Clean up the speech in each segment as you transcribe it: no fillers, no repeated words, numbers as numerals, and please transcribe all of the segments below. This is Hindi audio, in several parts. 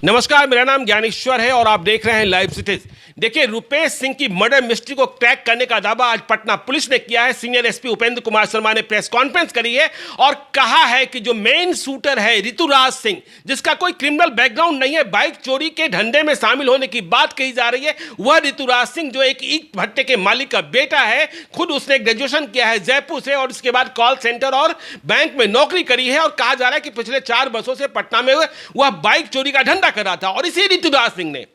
नमस्कार, मेरा नाम ज्ञानेश्वर है और आप देख रहे हैं लाइव सिटीज। देखिए, रुपेश सिंह की मर्डर मिस्ट्री को क्रैक करने का दावा आज पटना पुलिस ने किया है। सीनियर एसपी उपेंद्र कुमार शर्मा ने प्रेस कॉन्फ्रेंस करी है और कहा है कि जो मेन शूटर है ऋतुराज सिंह, जिसका कोई क्रिमिनल बैकग्राउंड नहीं है, बाइक चोरी के धंधे में शामिल होने की बात कही जा रही है, वह ऋतुराज सिंह जो एक ईंट भट्टे के मालिक का बेटा है, खुद उसने ग्रेजुएशन किया है जयपुर से और इसके बाद कॉल सेंटर और बैंक में नौकरी करी है और कहा जा रहा है कि पिछले 4 वर्षों से पटना में वह बाइक चोरी का धंधा कर रहा था और इसी ऋतुराज सिंह ने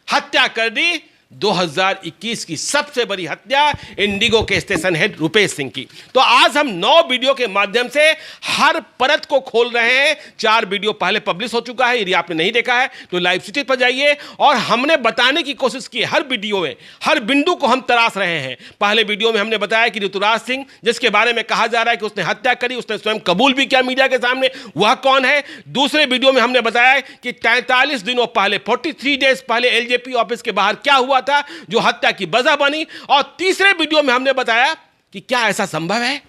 हत्या कर दी 2021 की सबसे बड़ी हत्या इंडिगो के स्टेशन हेड रुपेश सिंह की। तो आज हम 9 वीडियो के माध्यम से हर परत को खोल रहे हैं। 4 वीडियो पहले पब्लिश हो चुका है, यदि आपने नहीं देखा है तो लाइव सिटी पर जाइए और हमने बताने की कोशिश की है हर वीडियो में, हर बिंदु को हम तराश रहे हैं। पहले वीडियो में हमने बताया कि ऋतुराज सिंह, जिसके बारे में कहा जा रहा है कि उसने हत्या करी, उसने स्वयं कबूल भी किया मीडिया के सामने, वह कौन है। दूसरे वीडियो में हमने बताया कि 43 दिनों पहले 43 डेज पहले एलजेपी ऑफिस के बाहर क्या हुआ था जो हत्या की वजह बनी। और तीसरे वीडियो में हमने बताया कि क्या ऐसा संभव है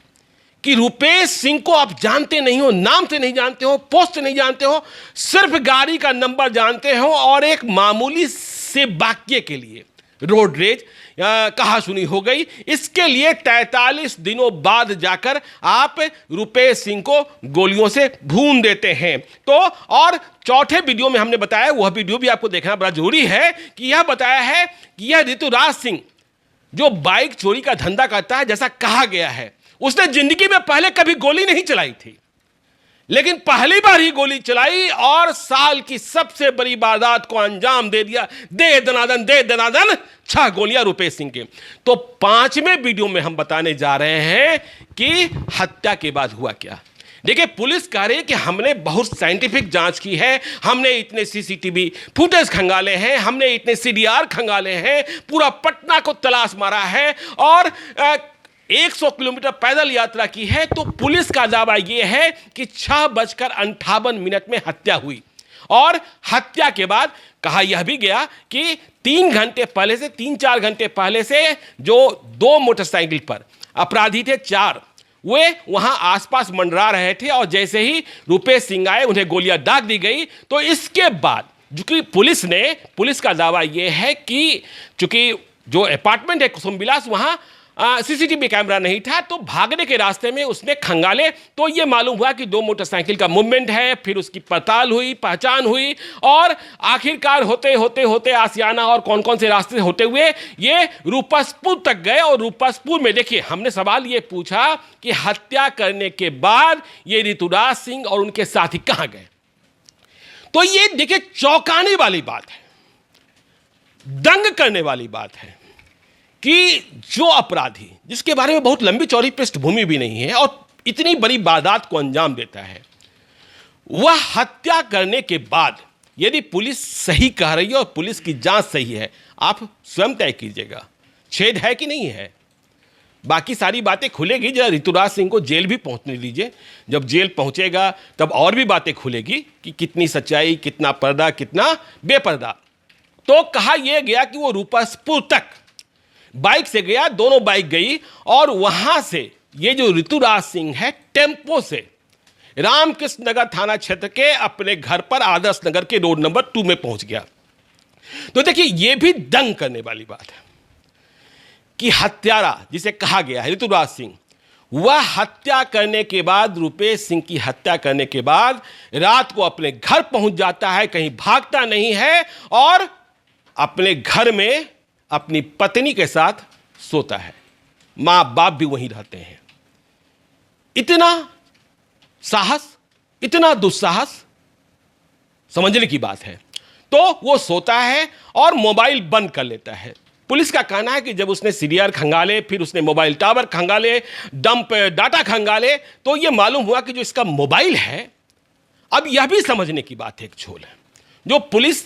कि रुपेश सिंह को आप जानते नहीं हो, नाम से नहीं जानते हो, पोस्ट से नहीं जानते हो, सिर्फ गाड़ी का नंबर जानते हो और एक मामूली से वाक्य के लिए रोड रेज कहा सुनी हो गई, इसके लिए 43 दिनों बाद जाकर आप रुपेश सिंह को गोलियों से भून देते हैं। तो और चौथे वीडियो में हमने बताया, वह वीडियो भी आपको देखना बड़ा जरूरी है, कि यह बताया है कि यह ऋतुराज सिंह जो बाइक चोरी का धंधा करता है, जैसा कहा गया है, उसने जिंदगी में पहले कभी गोली नहीं चलाई थी, लेकिन पहली बार ही गोली चलाई और साल की सबसे बड़ी वारदात को अंजाम दे दिया। दे दनादन 6 गोलियां रुपेश सिंह के। तो 5वें वीडियो में हम बताने जा रहे हैं कि हत्या के बाद हुआ क्या। देखिए, पुलिस कह रही है कि हमने बहुत साइंटिफिक जांच की है, हमने इतने सीसीटीवी फुटेज खंगाले हैं, हमने इतने सीडीआर खंगाले हैं, पूरा पटना को तलाश मारा है और 100 किलोमीटर पैदल यात्रा की है। तो पुलिस का दावा यह है कि 6:58 में हत्या हुई और हत्या के बाद कहा यह भी गया कि 3-4 घंटे पहले से जो 2 मोटरसाइकिल पर अपराधी थे 4, वे वहां आसपास मंडरा रहे थे और जैसे ही रुपेश सिंह आए उन्हें गोलियां दाग दी गई। तो इसके बाद जो पुलिस का दावा यह है कि चूंकि जो अपार्टमेंट है कुसुम विलास, वहां सीसीटीवी कैमरा नहीं था, तो भागने के रास्ते में उसने खंगाले तो यह मालूम हुआ कि 2 मोटरसाइकिल का मूवमेंट है। फिर उसकी पड़ताल हुई, पहचान हुई और आखिरकार होते आसियाना और कौन कौन से रास्ते होते हुए ये रूपसपुर तक गए। और रूपसपुर में देखिए, हमने सवाल ये पूछा कि हत्या करने के बाद ये ऋतुराज सिंह और उनके साथी कहां गए। तो ये देखिए, चौंकाने वाली बात है, दंग करने वाली बात है कि जो अपराधी, जिसके बारे में बहुत लंबी चौड़ी पृष्ठभूमि भी नहीं है और इतनी बड़ी वारदात को अंजाम देता है, वह हत्या करने के बाद यदि पुलिस सही कह रही है और पुलिस की जांच सही है, आप स्वयं तय कीजिएगा छेद है कि नहीं है। बाकी सारी बातें खुलेगी, जरा ऋतुराज सिंह को जेल भी पहुंचने दीजिए, जब जेल पहुंचेगा तब और भी बातें खुलेगी कि कितनी सच्चाई, कितना पर्दा, कितना बेपर्दा। तो कहा यह गया कि वो रूपसपुर तक बाइक से गया, दोनों बाइक गई और वहां से ये जो ऋतुराज सिंह है टेम्पो से रामकृष्ण नगर थाना क्षेत्र के अपने घर पर आदर्श नगर के रोड नंबर 2 में पहुंच गया। तो देखिए, यह भी दंग करने वाली बात है कि हत्यारा जिसे कहा गया है ऋतुराज सिंह, वह हत्या करने के बाद, रुपेश सिंह की हत्या करने के बाद रात को अपने घर पहुंच जाता है, कहीं भागता नहीं है और अपने घर में अपनी पत्नी के साथ सोता है। मां बाप भी वहीं रहते हैं। इतना साहस, इतना दुस्साहस समझने की बात है। तो वो सोता है और मोबाइल बंद कर लेता है। पुलिस का कहना है कि जब उसने सीडीआर खंगाले, फिर उसने मोबाइल टावर खंगाले, डंप डाटा खंगाले, तो ये मालूम हुआ कि जो इसका मोबाइल है, अब यह भी समझने की बात है एक झोल है, जो पुलिस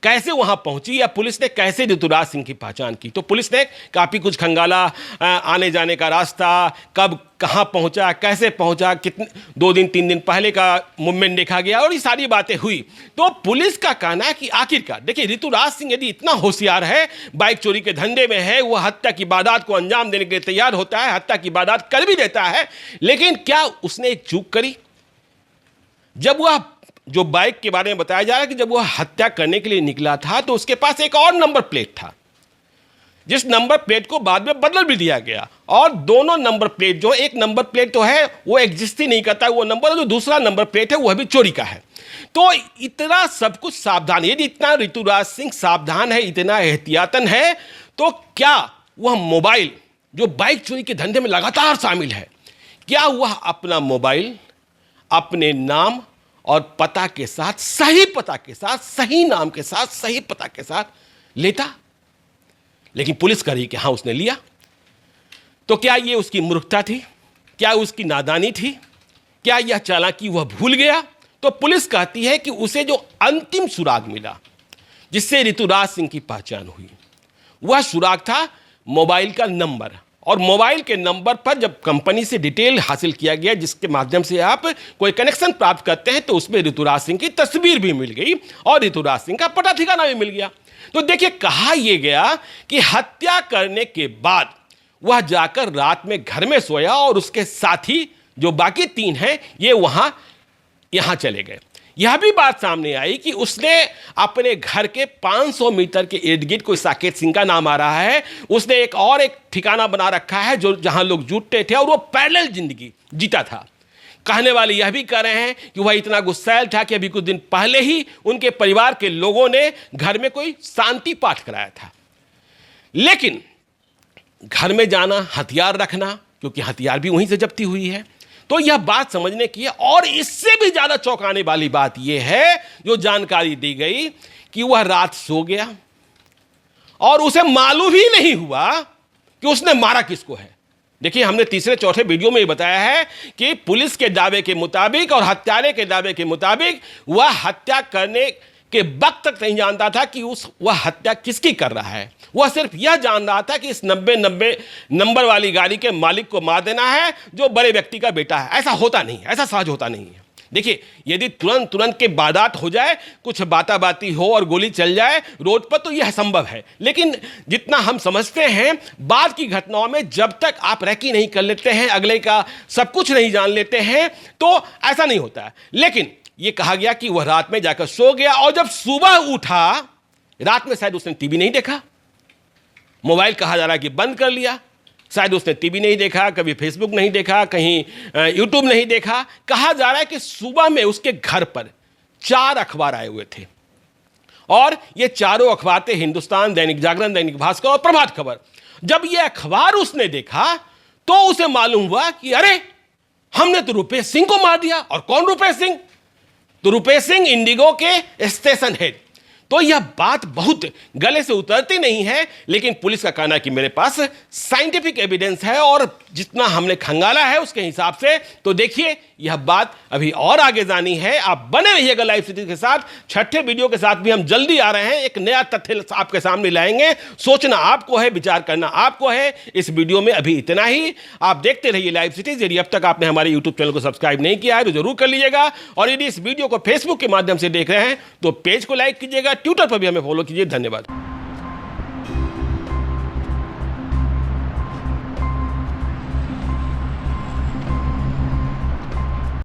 कैसे वहां पहुंची या पुलिस ने कैसे ऋतुराज सिंह की पहचान की। तो पुलिस ने काफी कुछ खंगाला, आने जाने का रास्ता, कब कहां पहुंचा, कैसे पहुंचा, कितने 2 दिन 3 दिन पहले का मूवमेंट देखा गया और ये सारी बातें हुई। तो पुलिस का कहना है कि आखिरकार देखिए, ऋतुराज सिंह यदि इतना होशियार है, बाइक चोरी के धंधे में है, वह हत्या की वारदात को अंजाम देने के लिए तैयार होता है, हत्या की वारदात कर भी देता है, लेकिन क्या उसने एक चूक करी? जब वह जो बाइक के बारे में बताया जा रहा है कि जब वह हत्या करने के लिए निकला था तो उसके पास एक और नंबर प्लेट था, जिस नंबर प्लेट को बाद में बदल भी दिया गया। और दोनों नंबर प्लेट जो, एक नंबर प्लेट तो है वो एग्जिस्ट ही नहीं करता वो नंबर, जो दूसरा नंबर प्लेट है वह भी चोरी का है। तो इतना सब कुछ सावधान, यदि इतना ऋतुराज सिंह सावधान है, इतना एहतियातन है, तो क्या वह मोबाइल जो बाइक चोरी के धंधे में लगातार शामिल है, क्या वह अपना मोबाइल अपने नाम और पता के साथ, सही पता के साथ, सही नाम के साथ, सही पता के साथ लेता? लेकिन पुलिस कह रही कि हाँ उसने लिया। तो क्या यह उसकी मूर्खता थी? क्या उसकी नादानी थी? क्या यह चालाकी वह भूल गया? तो पुलिस कहती है कि उसे जो अंतिम सुराग मिला जिससे ऋतुराज सिंह की पहचान हुई, वह सुराग था मोबाइल का नंबर। और मोबाइल के नंबर पर जब कंपनी से डिटेल हासिल किया गया, जिसके माध्यम से आप कोई कनेक्शन प्राप्त करते हैं, तो उसमें ऋतुराज सिंह की तस्वीर भी मिल गई और ऋतुराज सिंह का पता ठिकाना भी मिल गया। तो देखिए, कहा यह गया कि हत्या करने के बाद वह जाकर रात में घर में सोया और उसके साथी जो बाकी 3 हैं ये यहां चले गए। यह भी बात सामने आई कि उसने अपने घर के 500 मीटर के इर्द गिर्द, कोई साकेत सिंह का नाम आ रहा है, उसने एक ठिकाना बना रखा है जो जहां लोग जुटते थे, और वो पैरेलल जिंदगी जीता था। कहने वाले यह भी कह रहे हैं कि वह इतना गुस्सैल था कि अभी कुछ दिन पहले ही उनके परिवार के लोगों ने घर में कोई शांति पाठ कराया था। लेकिन घर में जाना, हथियार रखना, क्योंकि हथियार भी वहीं से जब्ती हुई है, तो यह बात समझने की है। और इससे भी ज्यादा चौंकाने वाली बात यह है जो जानकारी दी गई कि वह रात सो गया और उसे मालूम ही नहीं हुआ कि उसने मारा किसको है। देखिए, हमने तीसरे चौथे वीडियो में ही बताया है कि पुलिस के दावे के मुताबिक और हत्यारे के दावे के मुताबिक वह हत्या करने के वक्त तक नहीं जानता था कि वह हत्या किसकी कर रहा है। वह सिर्फ यह जान रहा था कि इस 90 नंबर वाली गाड़ी के मालिक को मार देना है जो बड़े व्यक्ति का बेटा है। ऐसा होता नहीं, ऐसा सहज होता नहीं है। देखिए, यदि तुरंत के वारदात हो जाए, कुछ बाती हो और गोली चल जाए रोड पर, तो यह संभव है। लेकिन जितना हम समझते हैं, बाद की घटनाओं में जब तक आप रैकी नहीं कर लेते हैं, अगले का सब कुछ नहीं जान लेते हैं, तो ऐसा नहीं होता है। लेकिन यह कहा गया कि वह रात में जाकर सो गया और जब सुबह उठा, रात में शायद उसने टीवी नहीं देखा, मोबाइल कहा जा रहा है कि बंद कर लिया, शायद उसने टीवी नहीं देखा, कभी फेसबुक नहीं देखा, कहीं यूट्यूब नहीं देखा। कहा जा रहा है कि सुबह में उसके घर पर 4 अखबार आए हुए थे और ये चारों अखबार थे हिंदुस्तान, दैनिक जागरण, दैनिक भास्कर और प्रभात खबर। जब ये अखबार उसने देखा तो उसे मालूम हुआ कि अरे, हमने तो रुपेश सिंह को मार दिया। और कौन रुपेश सिंह? तो रुपेश सिंह इंडिगो के स्टेशन हेड। तो यह बात बहुत गले से उतरती नहीं है, लेकिन पुलिस का कहना है कि मेरे पास साइंटिफिक एविडेंस है और जितना हमने खंगाला है उसके हिसाब से। तो देखिए, यह बात अभी और आगे जानी है। आप बने रहिएगा लाइव सिटी के साथ। छठे वीडियो के साथ भी हम जल्दी आ रहे हैं, एक नया तथ्य आपके सामने लाएंगे। सोचना आपको है, विचार करना आपको है। इस वीडियो में अभी इतना ही। आप देखते रहिए लाइव सिटीज। यदि अब तक आपने हमारे यूट्यूब चैनल को सब्सक्राइब नहीं किया है तो जरूर कर लीजिएगा, और यदि इस वीडियो को फेसबुक के माध्यम से देख रहे हैं तो पेज को लाइक कीजिएगा, ट्विटर पर भी हमें फॉलो कीजिए। धन्यवाद।